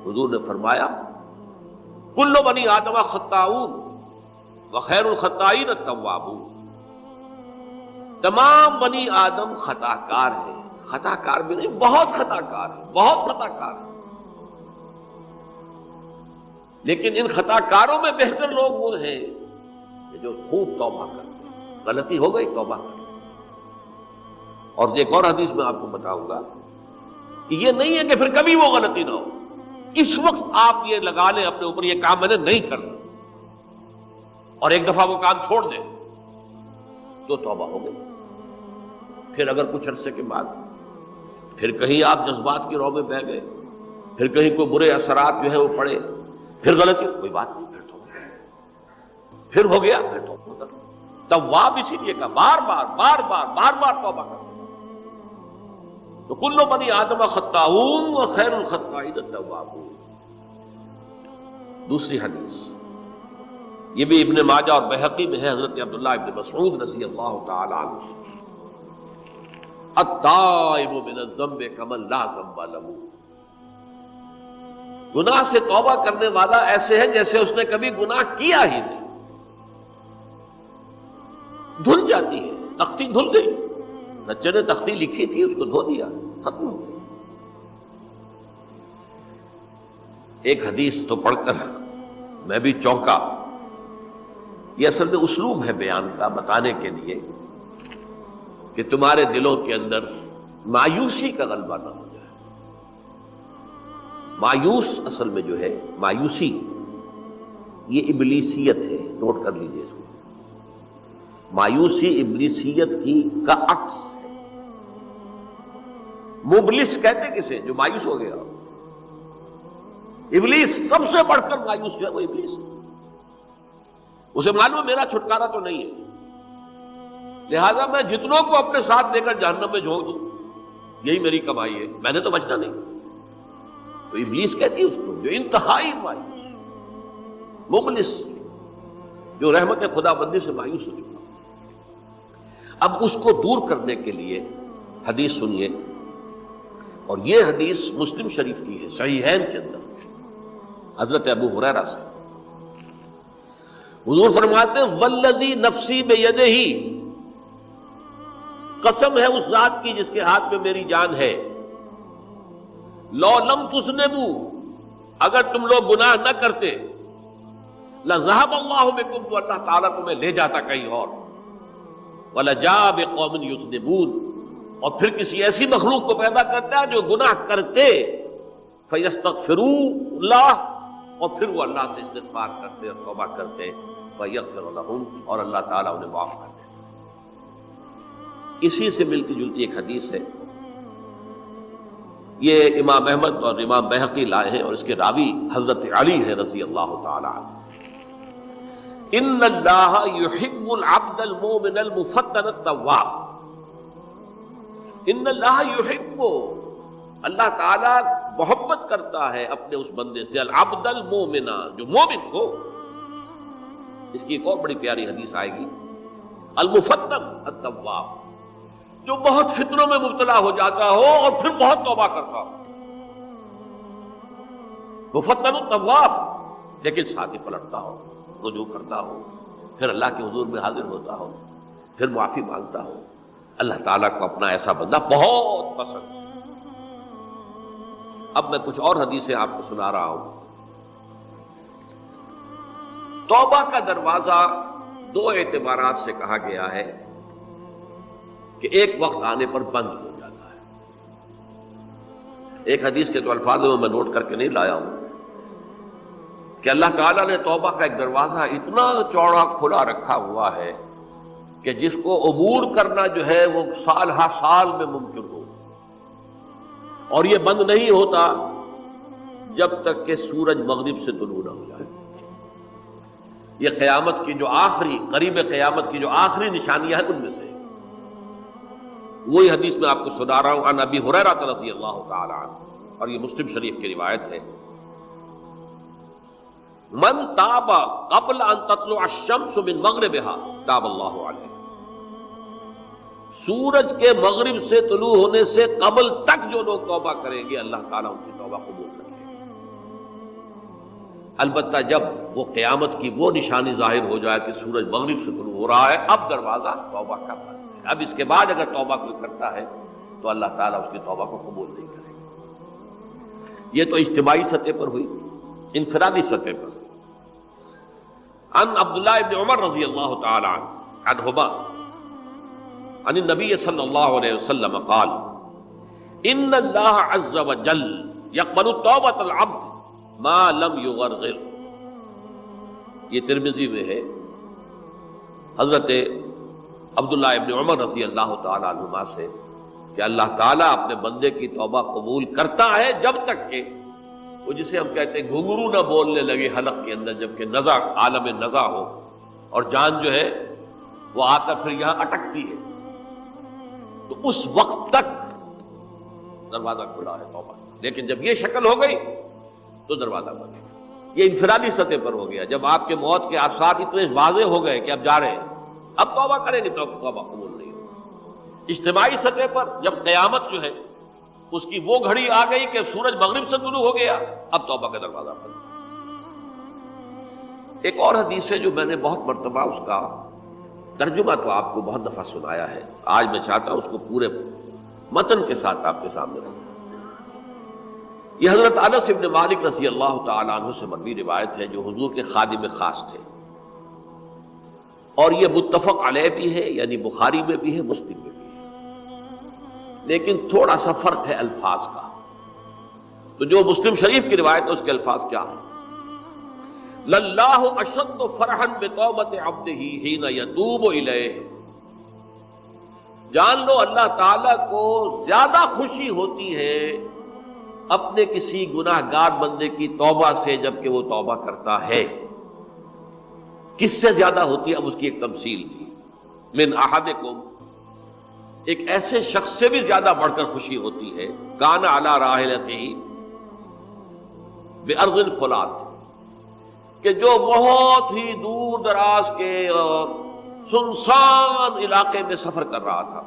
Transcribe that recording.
حضور نے فرمایا کل بنی آدم خطاؤون وخیر الخطائین التوابون، تمام بنی آدم خطا کار ہیں، خطا کار بھی نہیں، بہت خطا کار ہیں، بہت خطا کار ہیں، لیکن ان خطا کاروں میں بہتر لوگ وہ ہیں جو خوب توبہ کرتے ہیں، غلطی ہو گئی توبہ کرتے ہیں۔ اور ایک اور حدیث میں آپ کو بتاؤں گا کہ یہ نہیں ہے کہ پھر کبھی وہ غلطی نہ ہو، اس وقت آپ یہ لگا لیں اپنے اوپر یہ کام میں نے نہیں کرنا، اور ایک دفعہ وہ کام چھوڑ دیں تو توبہ ہو گئی۔ پھر اگر کچھ عرصے کے بعد پھر کہیں آپ جذبات کی رو میں بہہ گئے، پھر کہیں کوئی برے اثرات جو ہے وہ پڑے، پھر غلطی، کوئی بات نہیں، پھر توبہ، پھر ہو گیا، پھر توبہ کر۔ تواب اسی لیے کہا بار بار توبہ کر۔ تو کل بنی آدم خطاؤون وخیر الخطائین التوابون۔ دوسری حدیث یہ بھی ابن ماجہ اور بہقی میں ہے، حضرت عبداللہ ابن مسعود رضی اللہ تعالی عنہ، التائب من الذنب کمن لا ذنب له، گناہ سے توبہ کرنے والا ایسے ہے جیسے اس نے کبھی گناہ کیا ہی نہیں۔ دھل جاتی ہے، تختی دھل گئی، بچے نے تختی لکھی تھی اس کو دھو دیا، ختم ہو گئی۔ ایک حدیث تو پڑھ کر میں بھی چونکا، یہ اصل میں اسلوب ہے بیان کا، بتانے کے لیے کہ تمہارے دلوں کے اندر مایوسی کا غلبہ نہ ہو جائے۔ مایوس اصل میں جو ہے مایوسی یہ ابلیسیت ہے، نوٹ کر لیجیے اس کو۔ مایوسی ابلیسیت کا عکس ہے۔ مبلس کہتے کسے؟ جو مایوس ہو گیا۔ ابلیس سب سے بڑھ کر مایوس جو ہے وہ ابلیس ہے، اسے معلوم میرا چھٹکارا تو نہیں ہے، لہذا میں جتنوں کو اپنے ساتھ لے کر جہنم میں جھونک دوں یہی میری کمائی ہے، میں نے تو بچنا نہیں۔ تو ابلیس کہتی ہے اس کو جو انتہائی مایوس، مبلس، جو رحمت خدا بندی سے مایوس ہو چکا۔ اب اس کو دور کرنے کے لیے حدیث سنیے، اور یہ حدیث مسلم شریف کی ہے، صحیحین کے اندر، حضرت ابو ہریرہ سے۔ حضور فرماتے ہیں والذی نفسی بیدہ، قسم ہے اس ذات کی جس کے ہاتھ میں میری جان ہے، لو لم تذنبوا، اگر تم لوگ گناہ نہ کرتے، لذهب اللہ بکم، تو اللہ تعالیٰ تمہیں لے جاتا کہیں اور، وَلَجَاءَ بِقَوْمٍ يُذْنِبُونَ، اور پھر کسی ایسی مخلوق کو پیدا کرتا ہے جو گناہ کرتے، فَيَسْتَغْفِرُوا اللَّهَ، اور پھر وہ اللہ سے استغفار کرتے اور توبہ کرتے، فَيَغْفِرُ لَهُمْ، اور اللہ تعالیٰ انہیں معاف کر دیتے۔ اسی سے ملتی جلتی ایک حدیث ہے، یہ امام احمد اور امام بہقی لائے ہیں، اور اس کے راوی حضرت علی ہے رضی اللہ تعالی عنہ۔ ان اللہ یحب العبد المؤمن المفتن التواب، ان اللہ یحب، اللہ تعالی محبت کرتا ہے اپنے اس بندے سے، العبد المؤمن، جو مومن ہو۔ اس کی ایک اور بڑی پیاری حدیث آئے گی، المفتن التواب، جو بہت فتنوں میں مبتلا ہو جاتا ہو اور پھر بہت توبہ کرتا ہو، مفتن التواب، لیکن ساتھ ہی پلٹتا ہو، رجوع کرتا ہو، پھر اللہ کے حضور میں حاضر ہوتا ہو، پھر معافی مانگتا ہو۔ اللہ تعالیٰ کو اپنا ایسا بندہ بہت پسند ہے۔ اب میں کچھ اور حدیثیں آپ کو سنا رہا ہوں۔ توبہ کا دروازہ دو اعتبارات سے کہا گیا ہے کہ ایک وقت آنے پر بند ہو جاتا ہے۔ ایک حدیث کے تو الفاظ میں نوٹ کر کے نہیں لایا ہوں کہ اللہ تعالیٰ نے توبہ کا ایک دروازہ اتنا چوڑا کھلا رکھا ہوا ہے کہ جس کو عبور کرنا جو ہے وہ سال ہر سال میں ممکن ہو، اور یہ بند نہیں ہوتا جب تک کہ سورج مغرب سے طلوع نہ ہو جائے۔ یہ قیامت کی جو آخری، قریب قیامت کی جو آخری نشانیاں ہیں ان میں سے وہی حدیث میں آپ کو سنا رہا ہوں، عن ابی ہریرہ رضی اللہ تعالی عنہ، اور یہ مسلم شریف کی روایت ہے، من تاب قبل ان تطلع الشمس من مغربها تاب اللہ علیہ، سورج کے مغرب سے طلوع ہونے سے قبل تک جو لوگ توبہ کریں گے اللہ تعالیٰ ان کی توبہ قبول کریں گے۔ البتہ جب وہ قیامت کی وہ نشانی ظاہر ہو جائے کہ سورج مغرب سے طلوع ہو رہا ہے، اب دروازہ توبہ کا بند ہے۔ اب اس کے بعد اگر توبہ کوئی کرتا ہے تو اللہ تعالیٰ اس کی توبہ کو قبول نہیں کرے گا۔ یہ تو اجتماعی سطح پر ہوئی۔ انفرادی سطح پر عن عبداللہ ابن عمر رضی اللہ تعالی عنہما عن النبی صلی اللہ علیہ وسلم قال ان اللہ عز وجل یقبل توبۃ العبد ما لم یغرغر۔ یہ ترمذی میں ہے، حضرت عبداللہ ابن عمر رضی اللہ تعالی عنہما سے، کہ اللہ تعالیٰ اپنے بندے کی توبہ قبول کرتا ہے جب تک کہ وہ جسے ہم کہتے ہیں گھنگرو نہ بولنے لگے حلق کے اندر، جبکہ نزع عالم نزع ہو اور جان جو ہے وہ آ کر پھر یہاں اٹکتی ہے، تو اس وقت تک دروازہ کھلا ہے توبہ۔ لیکن جب یہ شکل ہو گئی تو دروازہ بند ہے۔ یہ انفرادی سطح پر ہو گیا، جب آپ کے موت کے آثار اتنے واضح ہو گئے کہ اب جا رہے ہیں، اب توبہ کریں گے تو توبہ قبول نہیں ہوگی۔ اجتماعی سطح پر جب قیامت جو ہے اس کی وہ گھڑی آ گئی کہ سورج مغرب سے طلوع ہو گیا، اب توبہ کا دروازہ بند۔ ایک اور حدیث ہے جو میں نے بہت مرتبہ اس کا ترجمہ تو آپ کو بہت دفعہ سنایا ہے، آج میں چاہتا ہوں اس کو پورے متن کے ساتھ آپ کے سامنے رکھوں۔ یہ حضرت انس ابن مالک رضی اللہ تعالیٰ عنہ سے مروی روایت ہے، جو حضور کے خادم خاص تھے، اور یہ متفق علیہ بھی ہے، یعنی بخاری میں بھی ہے، مسلم میں بھی ہے، لیکن تھوڑا سا فرق ہے الفاظ کا۔ تو جو مسلم شریف کی روایت ہے اس کے الفاظ کیا ہیں؟ للہ اشد فرحا بتوبۃ عبدہ حین یتوب الیہ۔ جان لو اللہ تعالیٰ کو زیادہ خوشی ہوتی ہے اپنے کسی گناہ گار بندے کی توبہ سے جبکہ وہ توبہ کرتا ہے۔ کس سے زیادہ ہوتی ہے؟ اب اس کی ایک تمثیل دی، من احدکم، ایک ایسے شخص سے بھی زیادہ بڑھ کر خوشی ہوتی ہے، کان علی راحلتہ بارض الفلات، کہ جو بہت ہی دور دراز کے اور سنسان علاقے میں سفر کر رہا تھا،